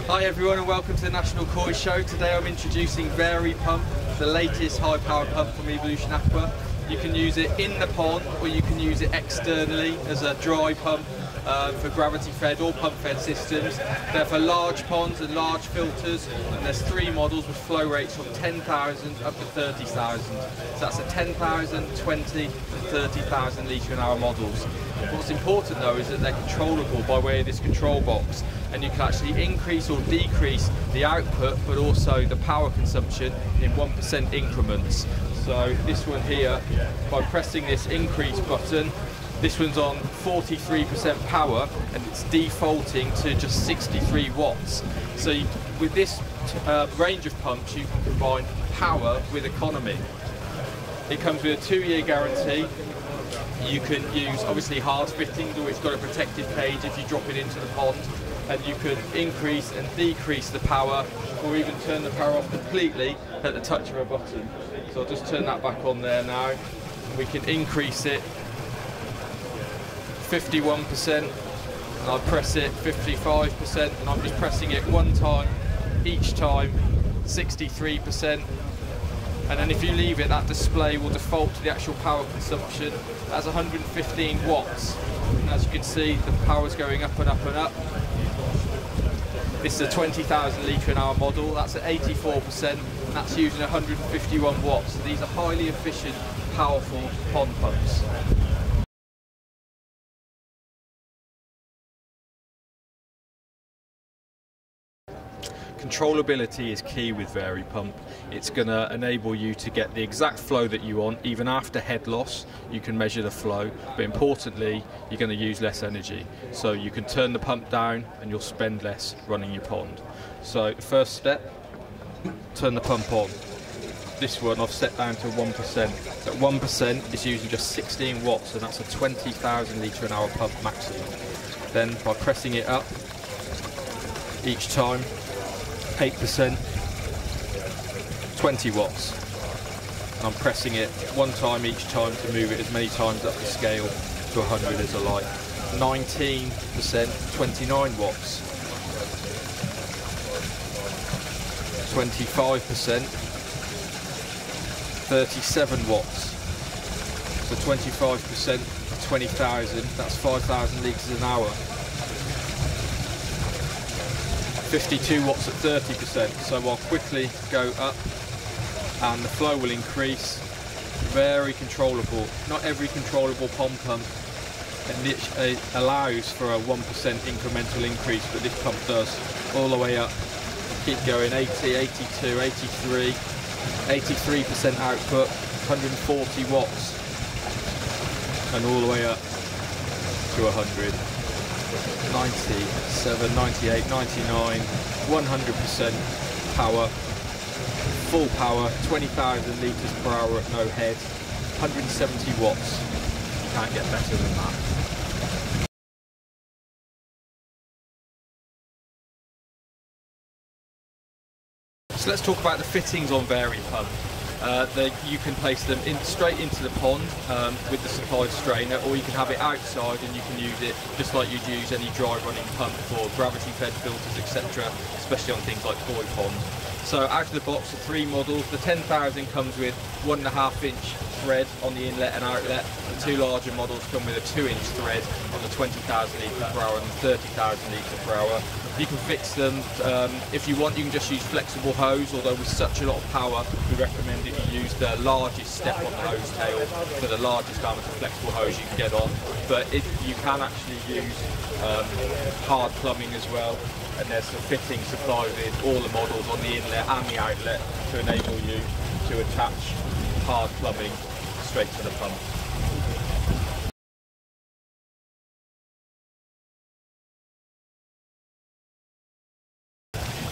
Hi everyone and welcome to the National Koi Show. Today I'm introducing Varipump, the latest high power pump from Evolution Aqua. You can use it in the pond or you can use it externally as a dry pump for gravity fed or pump fed systems. They're for large ponds and large filters, and there's 3 models with flow rates from 10,000 up to 30,000. So that's a 10,000, 20 and 30,000 litre an hour models. What's important though is that they're controllable by way of this control box, and you can actually increase or decrease the output but also the power consumption in 1% increments. So this one here, by pressing this increase button, this one's on 43% power and it's defaulting to just 63 watts. So with this range of pumps you can combine power with economy. It comes with a 2-year guarantee. You can use obviously hard fittings, or it's got a protected cage if you drop it into the pond, and you can increase and decrease the power or even turn the power off completely at the touch of a button. So I'll just turn that back on there now. We can increase it 51%, and I'll press it 55%, and I'm just pressing it one time each time, 63%. And then if you leave it, that display will default to the actual power consumption. That's 115 watts. And as you can see, the power's going up and up and up. This is a 20,000 litre an hour model. That's at 84%, and that's using 151 watts. So these are highly efficient, powerful pond pumps. Controllability is key with Varipump. It's going to enable you to get the exact flow that you want. Even after head loss, you can measure the flow, but importantly, you're going to use less energy. So you can turn the pump down and you'll spend less running your pond. So the first step, turn the pump on. This one I've set down to 1%. At 1% it's using just 16 watts, and that's a 20,000 litre an hour pump maximum. Then by pressing it up each time, 8%, 20 watts. And I'm pressing it one time each time to move it as many times up the scale to 100 as I like. 19%, 29 watts. 25%, 37 watts. So 25%, 20,000, that's 5,000 litres an hour. 52 watts at 30%, so I'll quickly go up and the flow will increase. Very controllable. Not every controllable pond pump allows for a 1% incremental increase, but this pump does all the way up. Keep going, 80, 82, 83, 83% output, 140 watts, and all the way up to 100. 97, 98, 99, 100% power, full power, 20,000 litres per hour at no head, 170 watts. You can't get better than that. So let's talk about the fittings on Varipump. You can place them straight into the pond with the supplied strainer, or you can have it outside and you can use it just like you'd use any dry running pump for gravity fed filters, etc., especially on things like koi ponds. So out of the box, the 3 models. The 10,000 comes with 1.5-inch thread on the inlet and outlet. The 2 larger models come with a 2-inch thread on the 20,000 litre per hour and the 30,000 litre per hour. You can fix them, if you want you can just use flexible hose, although with such a lot of power we recommend that you use the largest step on the hose tail for the largest diameter flexible hose you can get on. But you can actually use hard plumbing as well, and there's some fittings supplied with all the models on the inlet and the outlet to enable you to attach hard plumbing straight to the pump.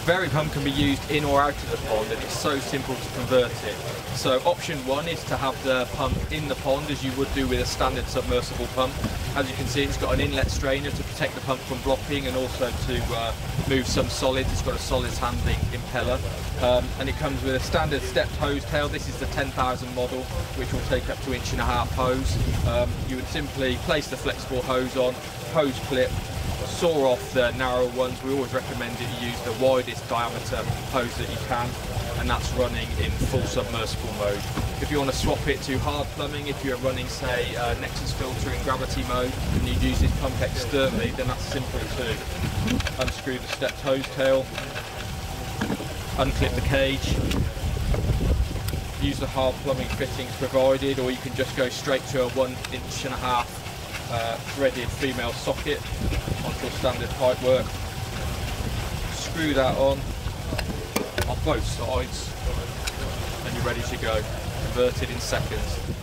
Varipump can be used in or out of the pond, and it's so simple to convert it. So option 1 is to have the pump in the pond as you would do with a standard submersible pump. As you can see, it's got an inlet strainer to protect the pump from blocking and also to move some solids. It's got a solids handling impeller, and it comes with a standard stepped hose tail. This is the 10,000 model, which will take up to 1.5 inch hose. You would simply place the flexible hose on, hose clip, saw off the narrow ones, we always recommend that you use the widest diameter hose that you can, and that's running in full submersible mode. If you want to swap it to hard plumbing, if you're running, say, Nexus filter in gravity mode, and you use this pump externally, then that's simpler too. Unscrew the stepped hose tail, unclip the cage, use the hard plumbing fittings provided, or you can just go straight to a 1.5 inch threaded female socket onto a standard pipework. Screw that on both sides, and you're ready to go. Converted in seconds.